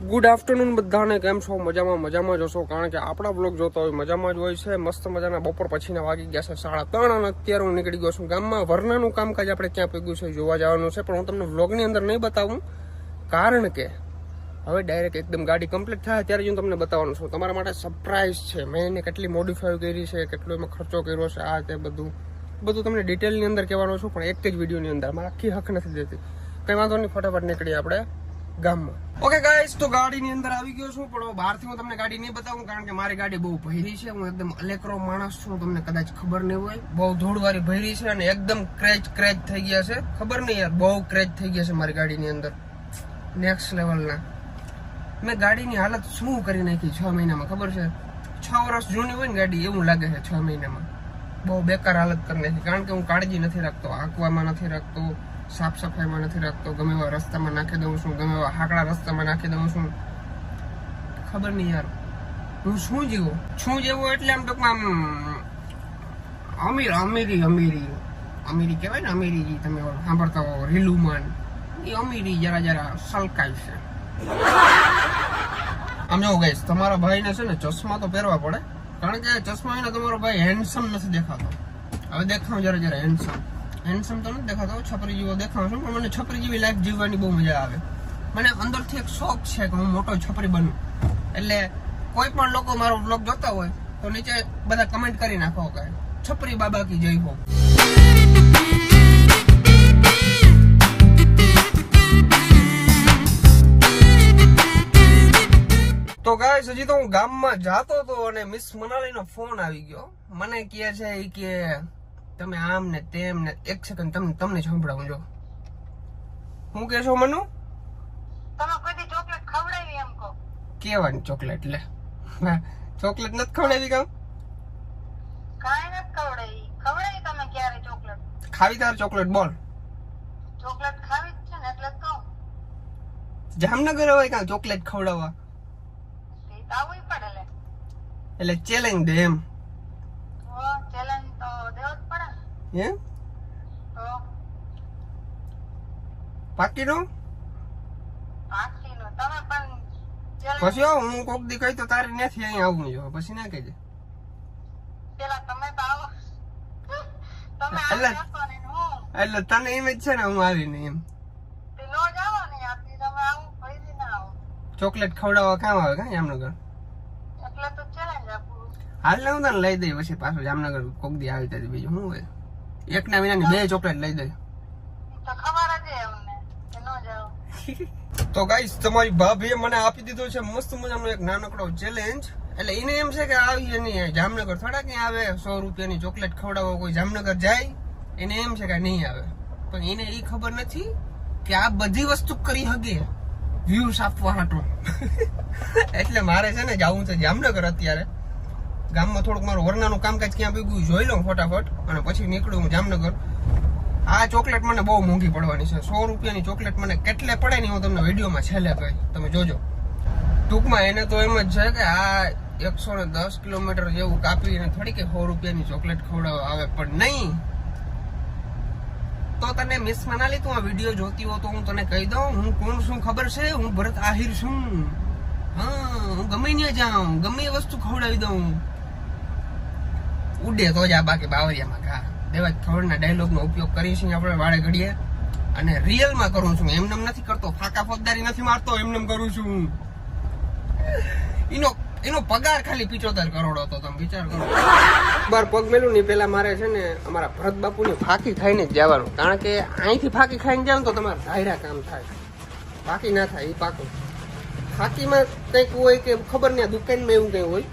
Good afternoon બધાને, કેમ છો? મજામાં જશો, કારણ કે આપણા બ્લોગ જોતા હોય મજામાં જ હોય છે. મસ્ત મજાના બપોર પછીના વાગી ગયા છે 3:30 અને અત્યારે હું નીકળી ગયો છું ગામમાં. વરનાનું કામકાજ આપણે ક્યાં પગ્યું છે જોવા જવાનું છે, પણ હું તમને વ્લોગની અંદર નહીં બતાવું, કારણ કે હવે ડાયરેક્ટ એકદમ ગાડી કમ્પ્લીટ થાય ત્યારે જ હું તમને બતાવવાનું છું. તમારા માટે સરપ્રાઈઝ છે. મેં એને કેટલી મોડિફાઈ કરી છે, કેટલો એમાં ખર્ચો કર્યો છે, આ તે બધું તમને ડિટેલની અંદર કહેવાનું છું, પણ એક જ વિડીયોની અંદર. મારે આખી હક નથી દેતી. કંઈ વાંધો નહીં, ફટાફટ નીકળીએ આપણે ગામમાં. ઓકે ગાઈસ, તો ગાડીની અંદર આવી ગયો છું, પણ બહારથી હું તમને ગાડી નહીં બતાવું, કારણ કે મારી ગાડી બહુ ભયરી છે. હું એકદમ અલેકરો માણસ છું, તમને કદાચ ખબર નહીં હોય. બહુ ધૂળવાળી ભયરી છે અને એકદમ ક્રેચ થઈ ગયા છે. ખબર નહીં યાર, બહુ ક્રેચ થઈ ગયા છે મારી ગાડીની અંદર, નેક્સ્ટ લેવલના. મેં ગાડીની હાલત શું કરી નાખી 6 મહિનામાં, ખબર છે? 6 વર્ષ જૂની હોય ને ગાડી, એવું લાગે છે 6 મહિનામાં. બહુ બેકાર હાલત કરી નાખી, કારણ કે હું કાળજી નથી રાખતો, આંકવામાં નથી રાખતો, સાફ સફાઈમાં નથી રાખતો. ગમે એવા રસ્તામાં નાખી દઉં છું, ગમે એવા હાકડા રસ્તામાં નાખી દઉં છું. ખબર નહીં યાર, હું શું જેવો એટલે આમ ટૂંકમાં અમીરી કહેવાય ને, અમીરી તમે સાંભળતા હો, રીલુમાન, એ અમીરી જરા સલકાય છે. આમ જો ગાઈસ, તમારા ભાઈને છે ને ચશ્મા તો પહેરવા પડે, કારણ કે ચશ્મા વિના તમારો ભાઈ હેન્ડસમ નથી દેખાતો. હવે દેખાવ જરા હેન્ડસમ તો નથી દેખાતો, છપરી જેવો દેખાવ છું, પણ મને છપરી જેવી લાઈફ જીવવાની બહુ મજા આવે. મને અંદરથી એક શોખ છે કે હું મોટો છપરી બનું. એટલે કોઈ પણ લોકો મારો વ્લોગ જોતા હોય તો નીચે બધા કમેન્ટ કરી નાખો કે છપરી બાબા કી જય હો. તો ગાઈસ, હજી તો હું ગામમાં જાતો હતો અને મિસ મનાલીનો ફોન આવી ગયો. મને કહે છે કે તમે આમ ને તેમ ને. એક સેકન્ડ તમને સંભળાવું. જો હું કે છો મનુ, તમે કોઈ દી ચોકલેટ ખવડાવી એમ કહો? કેવાની ચોકલેટ? લે, ચોકલેટ નથી ખવડાવી? કામ કાઈ નથી ખવડાવી તમે ક્યારે ચોકલેટ? ખાવી તાર ચોકલેટ? બોલ. ચોકલેટ ખાવી જ છે ને, એટલે જ કહું. જામનગર હોય કાં ચોકલેટ ખવડાવવા? આવવું પડે લે. એટલે ચેલેન્જ દે એમ? ચેલેન્જ તો દેવો જ પડે ને. હે? તો પાકીનો તમે પણ પછી હું કોક દી કહી તો તારે નથી અહીંયા આવું જો, પછી ના કહેજે. પેલા તમે તો આવો, તમે એટલે તને એમ જ છે ને હું આવી નહીં એમ? નો જાવો ને આથી તમે આવું ફરીથી ના આવો. ચોકલેટ ખવડાવવા કામ આવે કાં જામનગર? એટલે તો ચેલેન્જ આપું. હાલ ને હું તને લઈ દઈ, પછી પાછું જામનગર કોક દી આવી ત્યારે બીજું શું હોય. એકના વિનાની 2 ચોકલેટ લઈ દઈ તો ખબર જ અમને કે નો જાવ. તો ગાઈસ, તમારી ભાભીએ મને આપી દીધો છે મસ્ત મજાનો એક નાનકડો ચેલેન્જ. એટલે એને એમ છે કે આવી નહીં જામનગર થોડા ક્યાં આવે 100 રૂપિયાની ચોકલેટ ખવડાવવા કોઈ જામનગર જાય. એને એમ છે કે નહીં આવે, પણ એને એ ખબર નથી કે આ બધી વસ્તુ કરી શકે વ્યૂઝ આપવા હાટો. એટલે મારે છે ને જવું છે જામનગર અત્યારે. ગામમાં થોડુંક મારું વરનાનું કામકાજ ક્યાં ભેગું જોઈ લઉં ફટાફટ, અને પછી નીકળું હું જામનગર. આ ચોકલેટ મને બહુ મોંઘી પડવાની છે. 100 રૂપિયાની ચોકલેટ મને કેટલે પડે ને હું તમને વિડીયોમાં છેલ્લે કહી, તમે જોજો. ટૂંકમાં એને તો એમ જ છે કે આ 110 કિલોમીટર જેવું કાપીને થોડી કે 100 રૂપિયાની ચોકલેટ ખવડાવવા આવે. પણ નહીં તો તને મિસ મનાલી, તું આ વિડીયો જોતી હો તો હું તને કહી દઉં હું કોણ છું ખબર છે? હું ભરત આહિર છું. હા, હું ગમે ત્યાં જાઉં, ગમે એ વસ્તુ ખવડાવી દઉં. ઉડે તો જા, બાકી બાવરિયામાં ઘા. દેવાજ ખવડના ડાયલોગનો ઉપયોગ કરીએ છીએ આપણે વાળે ઘડીએ, અને રિયલમાં કરું છું. એમનેમ નથી કરતો, ફાકા ફોજદારી નથી મારતો, એમનેમ કરું છું. એનો પગાર ખાલી 75 કરોડ હતો, તમે વિચાર કરો. બાર પગ મેલું નહીં પેલા મારે છે ને અમારા ભરત બાપુની ફાંકી ખાઈને જ જવાનું, કારણ કે અહીંથી ફાંકી ખાઈને જાવ તો તમારે ધાયરા કામ થાય, ફાંકી ના થાય એ પાકું. ફાંકીમાં કંઈક હોય કે ખબર નહીં, દુકાનમાં એવું કંઈ હોય.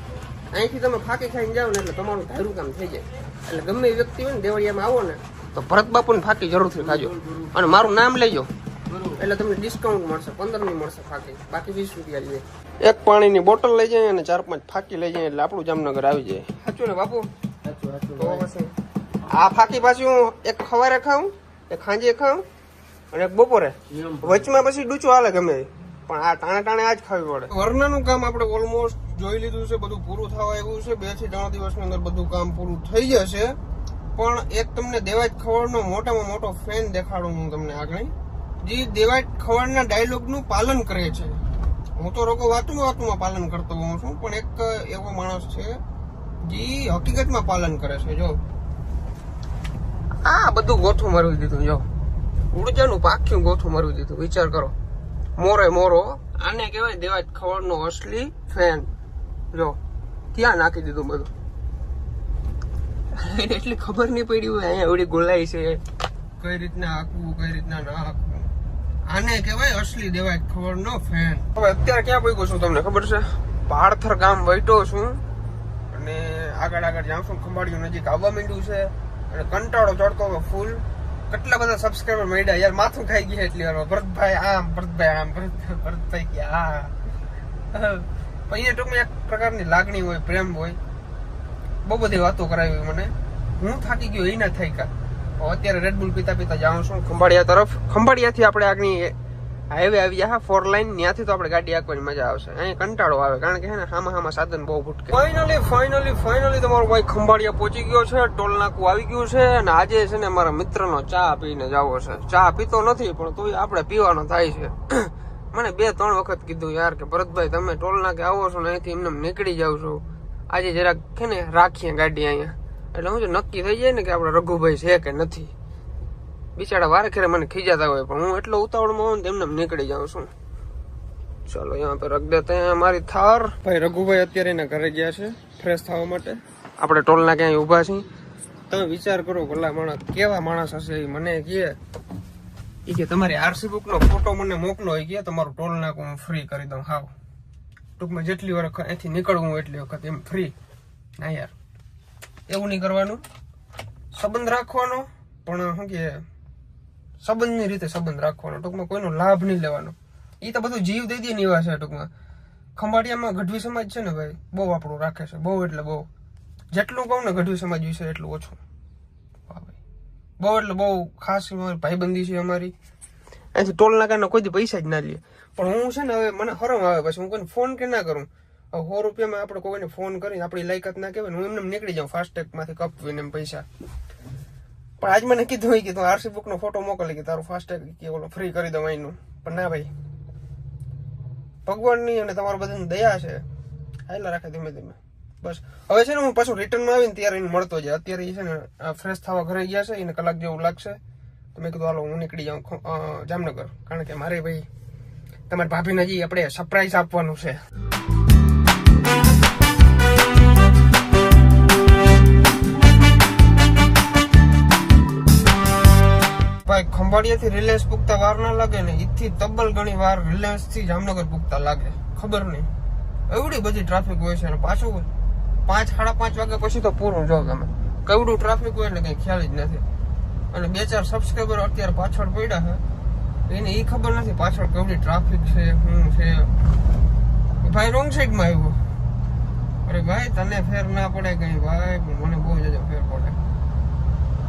અહીંથી તમે ફાંકી ખાઈને જાઓ ને એટલે તમારું ધાયરું કામ થઈ જાય. એટલે ગમે એ વ્યક્તિ હોય ને દેવળિયામાં આવો ને તો ભરત બાપુની ફાંકી જરૂરથી ખાજો, અને મારું નામ લેજો એટલે તમને ડિસ્કાઉન્ટ મળશે. 15ની મળશે ફાંકી, બાકી 20 રૂપિયા લઈએ. એક પાણીની બોટલ લઈ જાય અને 4-5 ફાંકી લઈ જાય એટલે આપણું જામનગર આવી જાય. સાચું ને બાપુ? આ ફાંકી પાછી હું એક સવારે ખાઉં, એક સાંજે ખાઉં અને એક બપોરે. વચમાં પછી ડૂચો હાલે ગમે, પણ આ ટાણે આ જ ખાવી પડે. વરનાનું કામ આપણે ઓલમોસ્ટ જોઈ લીધું છે, બધું પૂરું થવા આવ્યું છે. 2 થી 3 દિવસની અંદર બધું કામ પૂરું થઈ જશે. પણ એક તમને દેવાજ ખવડનો મોટામાં મોટો ફેન દેખાડું હું તમને આગળ, જે દેવાજ ખવડના ડાયલોગનું પાલન કરે છે. હું તો રોગો વાતુમાં પાલન કરતો હોઉં છું, પણ એક એવો માણસ છે જે હકીકતમાં પાલન કરે છે. જો આ બધું ગોઠું મરવી દીધું, જો ઉર્જાનું પાખ્યું ગોઠું મરવી દીધું. વિચાર કરો, મોરે મોરો. આને કહેવાય દેવાજ ખવડનો અસલી ફેન. જો ત્યાં નાખી દીધું બધું. એટલી ખબર નહીં પડી હોય અહીંયા એવડી ગોલાઈ છે, કઈ રીતના હાંકવું કઈ રીતના ના હાંકવું. આને કહેવાય અસલી દેવાજ ખવડનો ફેન. હવે અત્યારે ક્યાં પહોંચ્યો છું તમને ખબર છે? પાળથર ગામ વૈટો છું અને આગળ જાઉં છું. ખંભાળિયું નજીક આવવા માંડ્યું છે અને કંટાળો ચડતો હતો ફૂલ. કેટલા બધા સબસ્ક્રાઈબર મળ્યા યાર, માથું ખાઈ ગયા એટલી વાર. ભરતભાઈ આમ, ભરતભાઈ આમ, ભરતભાઈ ગયા. અહીંયા ટૂંકમાં એક પ્રકારની લાગણી હોય, પ્રેમ હોય. બહુ બધી વાતો કરાવી મને. હું થાકી ગયો, એ ના થાક્યા. અત્યારે રેડબુલ પીતા પીતા જાઉં છું ખંભાળિયા તરફ. ખંભાળિયાથી આપણે આગની હાઈવે આવી ગયા 4 લાઈન, ત્યાંથી તો આપણે ગાડી આંકવાની મજા આવશે. અહીંયા કંટાળો આવે કારણ કે હે ને હામાં સાધન બહુ ભૂટકે. ફાઇનલી તમારો ભાઈ ખંભાળિયા પહોંચી ગયો છે. ટોલ નાકું આવી ગયું છે અને આજે છે ને મારા મિત્રનો ચા પીને જવો છે. ચા પીતો નથી પણ તોય આપણે પીવાનો થાય છે. મને 2-3 વખત કીધું યાર કે ભરતભાઈ તમે ટોલ નાકે આવો છો ને અહીંથી એમને નીકળી જાવ છો, આજે જરાક છે ને રાખીએ ગાડી અહીંયા. એટલે હું જો નક્કી થઈ જાય ને કે આપણે રઘુભાઈ છે કે નથી. બિચારા વારે ખેરે મને ખીજાતા હોય પણ હું એટલો ઉતાવળમાં હોઉં ને એમને નીકળી જાઉં છું. ચાલો यहाँ पे रख देते हैं हमारी थार. ભાઈ રઘુભાઈ અત્યારે એના ઘરે ગયા છે ફ્રેશ થવા માટે. આપણે ટોલના ક્યાંય ઊભા છીએ. તમે વિચાર કરો ભલા માણસ કેવા માણસ હશે. એ મને કે તમારી આરસી બુક નો ફોટો મને મોકલો. એ કે તમારું ટોલ નાકું હું ફ્રી કરી દઉં. હાવ ટૂંકમાં જેટલી વાર અહીંથી નીકળવું એટલી વખત એમ ફ્રી. ના યાર એવું નહીં કરવાનું. સંબંધ રાખવાનો પણ શું કે સંબંધની રીતે સંબંધ રાખવાનો. ટૂંકમાં કોઈનો લાભ નહીં લેવાનો. એ તો બધું જીવ દઈ દે એવા છે. ટૂંકમાં ખંભાળિયામાં ગઢવી સમાજ છે ને ભાઈ, બહુ આપણું રાખે છે. બહુ એટલે બહુ. જેટલું કહું ને ગઢવી સમાજ વિશે એટલું ઓછું. બહુ એટલે બહુ ખાસ ભાઈબંધી છે અમારી. અહીંથી ટોલ નાકાના કોઈ પૈસા જ ના લે. પણ હું છે ને હવે મને હરમ આવે પછી હું કોઈને ફોન કે ના કરું. 100 રૂપિયામાં આપણે કોઈને ફોન કરીને આપણી લાયકાત ના કહેવાય. હું એમને નીકળી જાઉં ફાસ્ટેગ માંથી કપવીને એમ પૈસા. પણ આજ મને કીધું કે તું આરસી બુક નો ફોટો મોકલી કે તારું ફાસ્ટેગ કે ઓલો ફ્રી કરી દઉં અહીંનું. પણ ના ભાઈ, ભગવાનની અને તમારું બધાની દયા છે, હાલા રાખે ધીમે ધીમે. બસ હવે છે ને હું પાછું રિટર્નમાં આવીને ત્યારે એને મળતો જાય. અત્યારે એ છે ને ફ્રેશ થવા ઘરે ગયા છે, એને કલાક જેવું લાગશે. તો મેં કીધું હાલો હું નીકળી જાઉં જામનગર, કારણ કે મારે ભાઈ તમારી ભાભીને હજી આપણે સરપ્રાઈઝ આપવાનું છે. ભાઈ ખંભાળિયાથી રિલાયન્સ પૂગતા વાર ના લાગે ને, ઈથી તબ્બલ ઘણી વાર રિલાયન્સ થી જામનગર પૂગતા લાગે. ખબર નહીં એવડી બધી ટ્રાફિક હોય છે. અને પાછું 5-5:30 વાગ્યા પછી તો પૂરું. જો તમે કેવડું ટ્રાફિક હોય ને કઈ ખ્યાલ જ નથી. અને 2-4 સબસ્ક્રાઈબર અત્યારે પાછળ પડ્યા છે, એને એ ખબર નથી પાછળ કેવડી ટ્રાફિક છે શું છે. ભાઈ રોંગ સાઈડ માં આવ્યો. અરે ભાઈ તને ફેર ના પડે કઈ ભાઈ, મને બહુ જ ફેર પડે.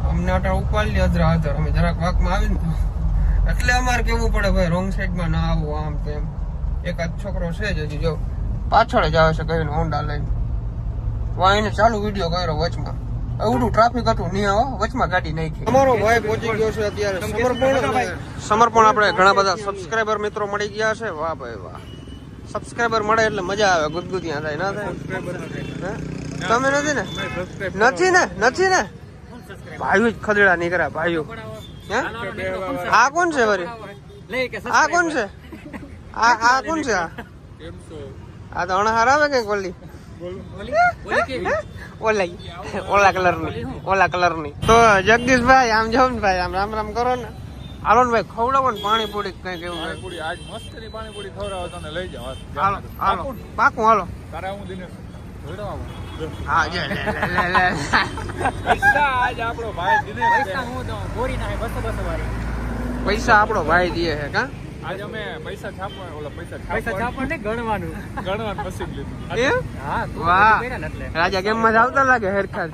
અમને આટા ઉપાડી અધરા અમે જરાક વાકમાં આવીને એટલે અમારે કેવું પડે ભાઈ રોંગ સાઈડ માં ના આવું આમ તેમ. એકાદ છોકરો છે જ હજી જો પાછળ જ આવે છે કહીને હોન્ડા લઈને. વાઈને ચાલુ વિડીયો કર્યો વચમાં. એવડું ટ્રાફિક હતું નહીં આવો વચમાં ગાડી નાખી. અમારો ભાઈ પહોંચી ગયો છે અત્યારે સમર્પણ. આપણે ઘણા બધા સબસ્ક્રાઈબર મિત્રો મળી ગયા છે. વાહ ભાઈ વાહ. સબસ્ક્રાઈબર મળે એટલે મજા આવે, ગુદગુદિયા થાય ના થાય. તમે નથી ને ભાઈઓ જ ખદડા નીકળ્યા ભાઈઓ. આ કોણ છે વરી? આ કોણ છે? આ કોણ છે? આ તો હણા હાર આવે કઈ કોલી ઓલા કલર ની. તો જગદીશભાઈ આમ જાવ ને ભાઈ, આમ રામ રામ કરો ને. હાલો ને ભાઈ ખવડાવો ને પાણીપુરી કઈ કેવું આજ મસ્ત ની પાણીપુરી ખવડાવો તને લઈ જાવ. હાલો હાલો પાકું હાલો. તારે હું દિનેશ હા જે પૈસા આપણો ભાઈ દે છે કા. આજે અમે પૈસા છાપવા ઓલા પૈસા છાપવા ને ગણવાનું પછી લીધું. વાહ રાજા ગેમ માં આવતા લાગે હેરખાર.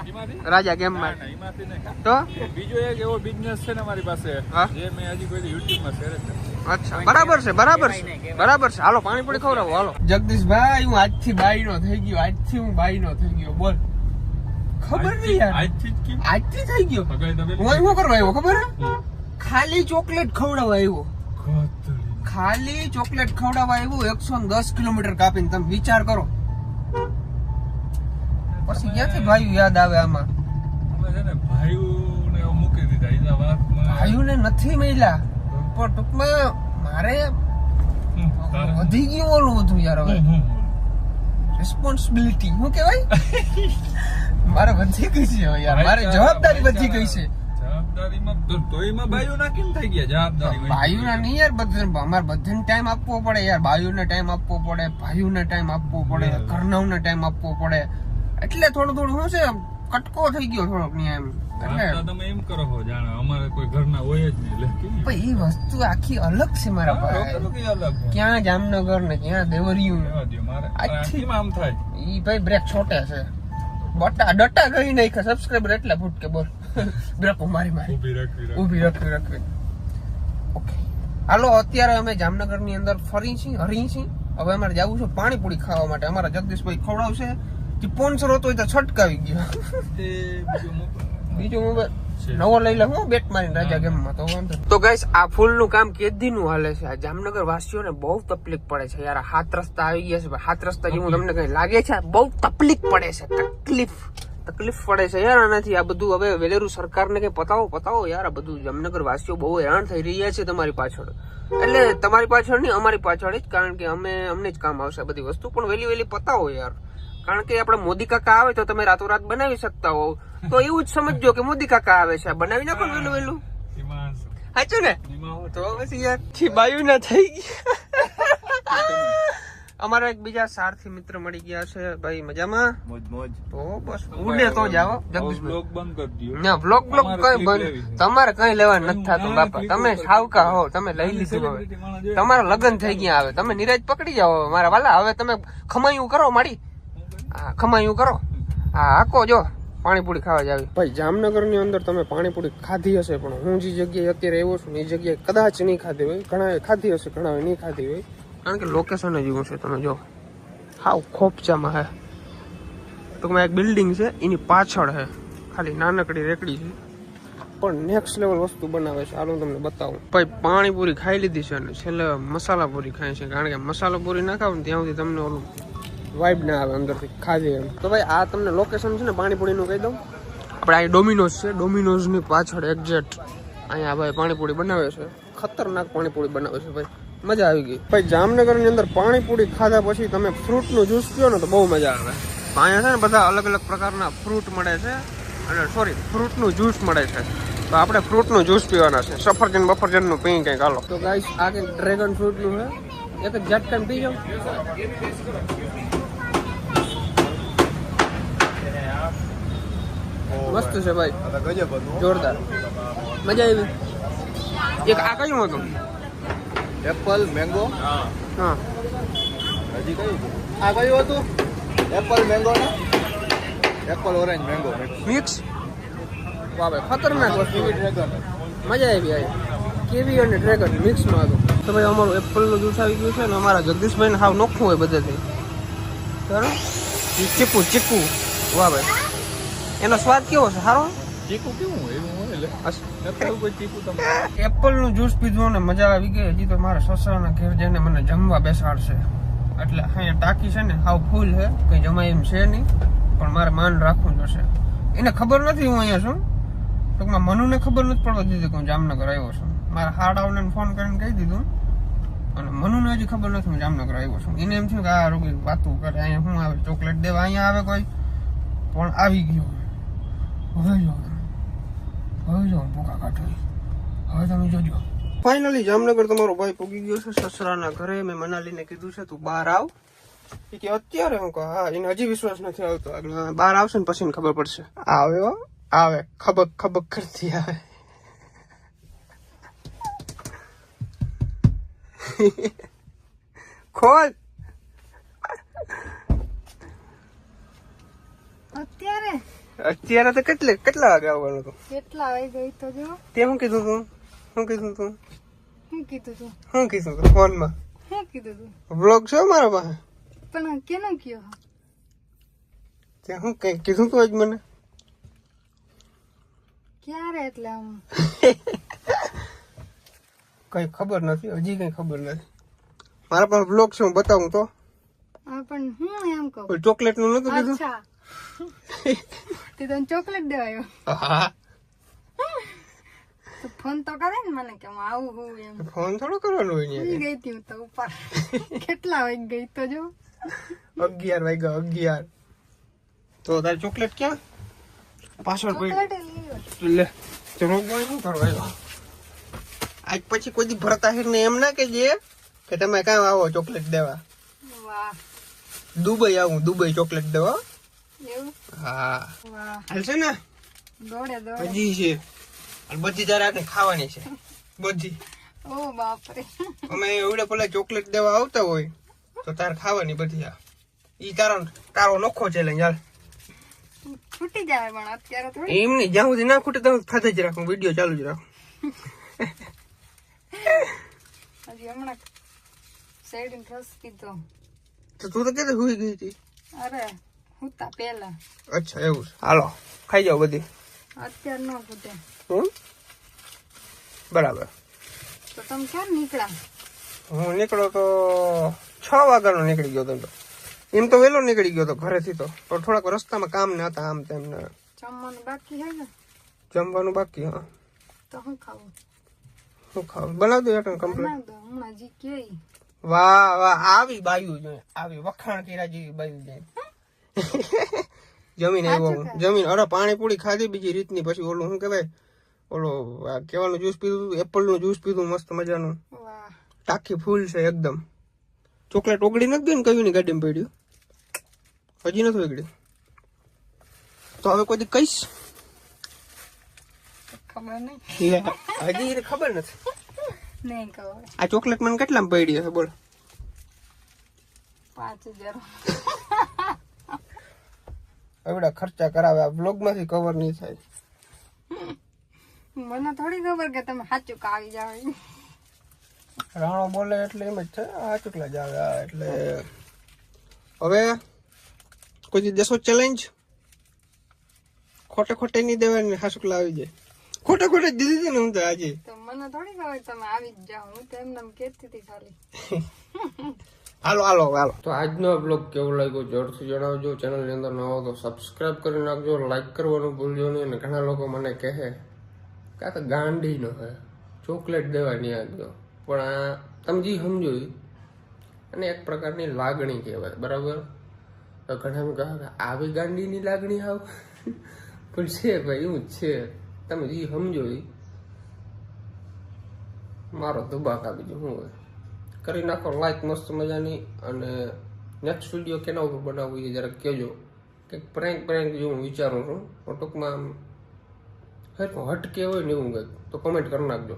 રાજા ગેમ માં તો બીજો એક એવો બિઝનેસ છે ને અમારી પાસે જે મેં હજી કોઈ યુટ્યુબ માં શેર કર્યો. અચ્છા બરાબર છે. હાલો પાણીપુરી ખવડાવો હાલો. જગદીશભાઈ હું આજથી બાઈનો થઈ ગયો. બોલ ખબર નહીં યાર આજથી થઈ ગયો. હું શું કરવા આવ્યો ખબર? ખાલી ચોકલેટ ખવડાવવા આવ્યો. ખાલી ચોકલેટ ખવડાવવા આવ્યું 110 કિલોમીટર કાપીને. તમે વિચાર કરો. પછી ક્યાંથી ભાઈ યાદ આવે આમાં? અમે છે ને ભાઈઓને મૂકી દીધા એના વાતમાં. ભાઈઓને નથી મળ્યા પણ ટૂંકમાં મારે વધી ગયું ઓલું બધું યાર. હવે રિસ્પોન્સિબિલિટી શું કહેવાય? મારે વધી ગઈ છે હવે યાર. મારી જવાબદારી વધી ગઈ છે. જવાબદારીમાં તો એમાં ભાઈઓ ના કેમ થઈ ગયા જવાબદારી? ભાઈઓને નહીં યાર, અમારે બધાને ટાઈમ આપવો પડે યાર. ભાઈઓને ટાઈમ આપવો પડે, ભાઈઓને ટાઈમ આપવો પડે, ઘરનાઓને ટાઈમ આપવો પડે. એટલે થોડું શું છે કટકો થઈ ગયો થોડોક ને એમ. એટલે તમે એમ કરો છો જાણે અમારે કોઈ ઘરના હોય જ નહીં. એ વસ્તુ આખી અલગ છે મારા ભાઈ. ક્યાં જામનગર ને ક્યાં દેવરિયું. આમ થાય ઈ ભાઈ બ્રેક છોટે છે. ડટા ગઈ નહીં સબસ્ક્રાઈબર એટલા ફૂટ કે બોલ. બ્રેકો મારી ઉભી રાખવી. ઓકે હાલો, અત્યારે અમે જામનગર ની અંદર ફરી છીએ, હરી છીએ. હવે અમારે જવું છે પાણીપુરી ખાવા માટે. અમારા જગદીશભાઈ ખવડાવશે. સ્પોન્સર હતો તો છટકાવી ગયો. બીજું મોબાઈલ નવો લઈ લે હું બેટ મારીને રાજા ગેમમાં તો વાંધો. તો ગાઈસ આ ફૂલ નું કામ કેદી નું હાલે છે. આ જામનગર વાસીઓને બહુ તકલીફ પડે છે યાર. હાથ રસ્તા આવી ગયા છે. હાથ રસ્તા જેવું તમને કઈ લાગે છે? બહુ તકલીફ પડે છે. તકલીફ પડે છે યાર આનાથી. આ બધું હવે વેલેરું સરકારને કઈ પતાવો યાર. આ બધું જામનગર વાસીઓ બહુ હેરાન થઈ રહ્યા છે તમારી પાછળ. એટલે તમારી પાછળ નહીં, અમારી પાછળ જ. કારણ કે અમને જ કામ આવશે બધી વસ્તુ. પણ વેલી પતાવો યાર. કારણ કે આપડે મોદી કાકા આવે તો તમે રાતોરાત બનાવી શકતા હો. તો એવું જ સમજજો કે મોદી કાકા આવે છે, બનાવી નાખો વેલું. સાચું ને? તો પછી યાર બાયુ ના થઈ ગયા. અમારા એક બીજા સારથી મિત્ર મળી ગયા છે ભાઈ. મજામાં? મોજ. તો બસ ઉડે તો જાઓ જગદીશભાઈ. બંધ કરી દો. ના બ્લોગ કઈ બંધ. તમારે કઈ લેવા નથી થતું બાપા. તમે સાવકા હો, તમે લઈ લીધું. હવે તમારા લગ્ન થઈ ગયા. હવે તમે નિરાજ પકડી જાઓ મારા વાલા. હવે તમે ખમાયું કરો મારી. હા ખમાયું કરો. હા હાકો જો પાણીપુરી ખાવા જાવી. ભાઈ જામનગર ની અંદર તમે પાણીપુરી ખાધી હશે, પણ હું જે જગ્યાએ અત્યારે આવ્યો છું એ જગ્યાએ કદાચ નહીં ખાધી હોય. ઘણા ખાધી હશે, ઘણા નહીં ખાધી હોય. કારણ કે લોકેશન જ એવું છે. તમે જો હાવ ખોપચામાં હે. તો એક બિલ્ડિંગ છે એની પાછળ હે ખાલી નાનકડી રેકડી છે, પણ નેક્સ્ટ લેવલ વસ્તુ બનાવે છે. હાલો તમને બતાવું. ભાઈ પાણીપુરી ખાઈ લીધી છે અને છેલ્લે મસાલા પૂરી ખાય છે. કારણ કે મસાલા પૂરી ના ખાવ ને ત્યાં સુધી તમને ઓલું વાઇબ ના આવે અંદરથી ખાધી એમ. તો ભાઈ આ તમને લોકેશન છે ને પાણીપુરીનું કહી દઉં. આપણે અહીં ડોમિનોઝ છે. ડોમિનોઝની પાછળ એક્ઝેક્ટ અહીંયા ભાઈ પાણીપુરી બનાવે છે. ખતરનાક પાણીપુરી બનાવે છે ભાઈ. મજા આવી ગઈ. ભાઈ જામનગરની અંદર પાણીપુરી ખાધા પછી તમે ફ્રૂટનું જ્યુસ પીઓ ને તો બહુ મજા આવે. અહીંયા છે ને બધા અલગ અલગ પ્રકારના ફ્રૂટ મળે છે. અને ફ્રૂટનું જ્યુસ મળે છે. તો આપણે ફ્રૂટનું જ્યુસ પીવાના છે. બફરજનનું પી કંઈક હાલો. તો ગાઈસ આ કંઈક ડ્રેગન ફ્રૂટનું છે. એક જ ઝટકન પી જાવ. મસ્ત છે ભાઈ, જોરદાર, મજા આવી. એક આ કયું હતું? Apple mango. હા હજી કયું આ કયું હતું? એપલ મેંગો ને એપલ ઓરેન્જ મેંગો મિક્સ. વાહ ભાઈ ખતરનાક વસ્તુ. ડ્રેગન મજા આવી. આ કેવી અને ડ્રેગન મિક્સમાં હતું. તો ભાઈ અમારું એપલનું જ્યુસ આવી ગયું છે ને અમારા જગદીશભાઈને હાવ નોખું હોય બધેથી. બરાબર ચીકુ. વાહ ભાઈ એનો સ્વાદ કેવો છે? સારો. ચીકુ કેવું હોય એવું હોય એટલે કોઈ ચીકુ તમે એપલ નું જ્યુસ પીધું ને મજા આવી ગઈ. હજી તો મારા સસરાના ઘેર જઈને મને જમવા બેસાડશે. એટલે અહીંયા ટાંકી છે ને હાવ ફૂલ છે, કઈ જમાય એમ છે નહીં. પણ મારે માન રાખવું જોશે. એને ખબર નથી હું અહીંયા છું. ટૂંકમાં મનુને ખબર નથી પડવા દીધી કે હું જામનગર આવ્યો છું. મારા હાડાઓને ફોન કરીને કહી દીધું. અને મનુને હજી ખબર નથી હું જામનગર આવ્યો છું. એને એમ થયું કે આ રોગી વાતું કરે. અહીંયા શું આવે ચોકલેટ દેવા અહીંયા આવે કોઈ, પણ આવી ગયું. હવે જો ભૂખા કાઢો. હવે તમે જોજો. ફાઇનલી જામનગર તમારો ભાઈ પૂગી ગયો છે સસરાના ઘરે. મેં મનાલીને કીધું છે તું બહાર આવ. એ કે અત્યારે હું કહું હા, એને હજી વિશ્વાસ નથી આવતો. આગળ બહાર આવશે ને પછી ખબર પડશે. આવે ખબક કરતી આવે. ખોલ. અત્યારે તો કેટલા વાગે આવવાનું હતું? કેટલા વાગે ગઈ તો જો. તે શું કીધું તું? શું કીધું તું ફોનમાં? શું કીધું તું? વ્લોગ છે મારા પાસે. પણ કેનો કયો? તે શું કઈ કીધું તું જ મને? ક્યારે? એટલે આમ કઈ ખબર નથી, હજી કઈ ખબર નથી. મારા પાસે બ્લોગ છે, હું બતાવું તો. પણ હું એમ કહું, ચોકલેટ નું નતું કીધું? અચ્છા તે તને ચોકલેટ દેવાયો હા, તો ફોન તો કરે ને મને કે હું આવું હું એમ. ફોન થોડો કરવાનો હોય ને. ગઈ હતી હું તો ઉપર. કેટલા વાગે ગઈ તો જો 11 વાગ્યા 11. તો તારી ચોકલેટ ક્યાં? પાછળ પડી. ચોકલેટ લઈ આવ્યો. લે ચલો બોય શું કરવા આવ્યો? આજ પછી કોઈ દી ભરતા હિર ને એમ ના કહેજે કે તમે કામ આવો ચોકલેટ દેવા. વાહ દુબઈ આવું, દુબઈ ચોકલેટ દેવા. એવું હા વાહ હાલશે ને? દોડે દોડે. હજી છે અને બધી તારે આને ખાવાની છે બધી. ઓ બાપરે અમે એવડે પેલા ચોકલેટ દેવા આવતા હોય તો તારે ખાવાની બધી. આ ઈ તારો નોખો ચેલેન્જ. હાલ છૂટી જાય પણ અત્યારે થોડી. એમ નહીં, જ્યાં સુધી ના ખૂટે ત્યાં સુધી ખાતે જ રાખું, વિડીયો ચાલુ જ રાખું. હજી હમણાં શેરડીનો રસ પીધો. તો તું તો ક્યારે સુઈ ગઈ હતી? અરે હુતા પેલા. અચ્છા એવું છે. હાલો ખાઈ જાઓ બધી. અત્યારે ન ફૂટે. બરાબર. તો તમે ક્યારે નીકળ્યા? હું નીકળો તો 6 વાગ્યાનો નીકળી ગયો તો. એમ તો વહેલો નીકળી ગયો તો ઘરેથી તો, પણ થોડાક રસ્તામાં કામ ને હતા આમ તેમ ને. જમવાનું બાકી છે ને? જમવાનું બાકી. હા તો હું ખાવું? શું ખાવું? બનાવ દો એટલે કમ્પ્લીટ. બનાવ દો હમણાં જી કે. વાહ વાહ, આવી બાયું જોઈએ, આવી વખાણ કર્યા જેવી બાયું જોઈએ. જમીન આવ્યો હું, જમીન. અરે પાણીપુરી ખાધી બીજી રીતની, પછી ઓલું શું કહેવાય, ઓલો કેવાનું જ્યુસ પીધું, એપલ નું જ્યુસ પીધું મસ્ત મજાનું. વાહ ટાંકી ફૂલ છે એકદમ. ચોકલેટ ઓગળી નથી ગઈ ને? કયું ની ગાડીમાં પડ્યું? હજી નથી ઓગળી. તો હવે કોઈ દી કહીશ? ખબર નહીં. હજી એને ખબર નથી. નહીં ખબર. આ ચોકલેટ મને કેટલામાં પડી હશે બોલ? 5000. એવડા ખર્ચા કરાવે, આ બ્લોગ માંથી કવર નહીં થાય. મને થોડી ખબર કે તમે સાચું કાવી જાવ. રાણો બોલે એટલે એમ જ છે, આ ચૂકલા જ આવે. એટલે હવે કોઈ દી દેશો ચેલેન્જ? ખોટે ખોટે નહીં દેવાની, હાસુકલા આવી જાય. ખોટે ખોટે દીધી હતી ને હું તો આજે. તો મને થોડી ખબર તમે આવી જ જાઓ. હું તો એમને એમ કહેતી હતી ખાલી. હાલો હાલો હાલો. તો આજનો બ્લોગ કેવો લાગ્યો જરૂરથી જણાવજો. ચેનલની અંદર ન હો તો સબસ્ક્રાઇબ કરી નાખજો, લાઈક કરવાનું ભૂલજો નહીં. અને ઘણા લોકો મને કહે કે આ તો ગાંડી નો હે, ચોકલેટ દેવાની આગળ. પણ આ તમે જે સમજો અને એક પ્રકારની લાગણી કહેવાય, બરાબર? તો ઘણા એમ કહે કે આવી ગાંડીની લાગણી આવ, પણ છે ભાઈ, એવું જ છે. તમે જે સમજો મારો દુબાકા, બીજું શું હોય. કરી નાખો લાઈક મસ્ત મજાની. અને નેક્સ્ટ વિડીયો કેના ઉપર બનાવવું એ જરાક કહેજો. કંઈક પ્રેન્ક જેવું હું વિચારું છું. ટૂંકમાં હટકે હોય ને એવું કંઈક, તો કમેન્ટ કરી નાખજો.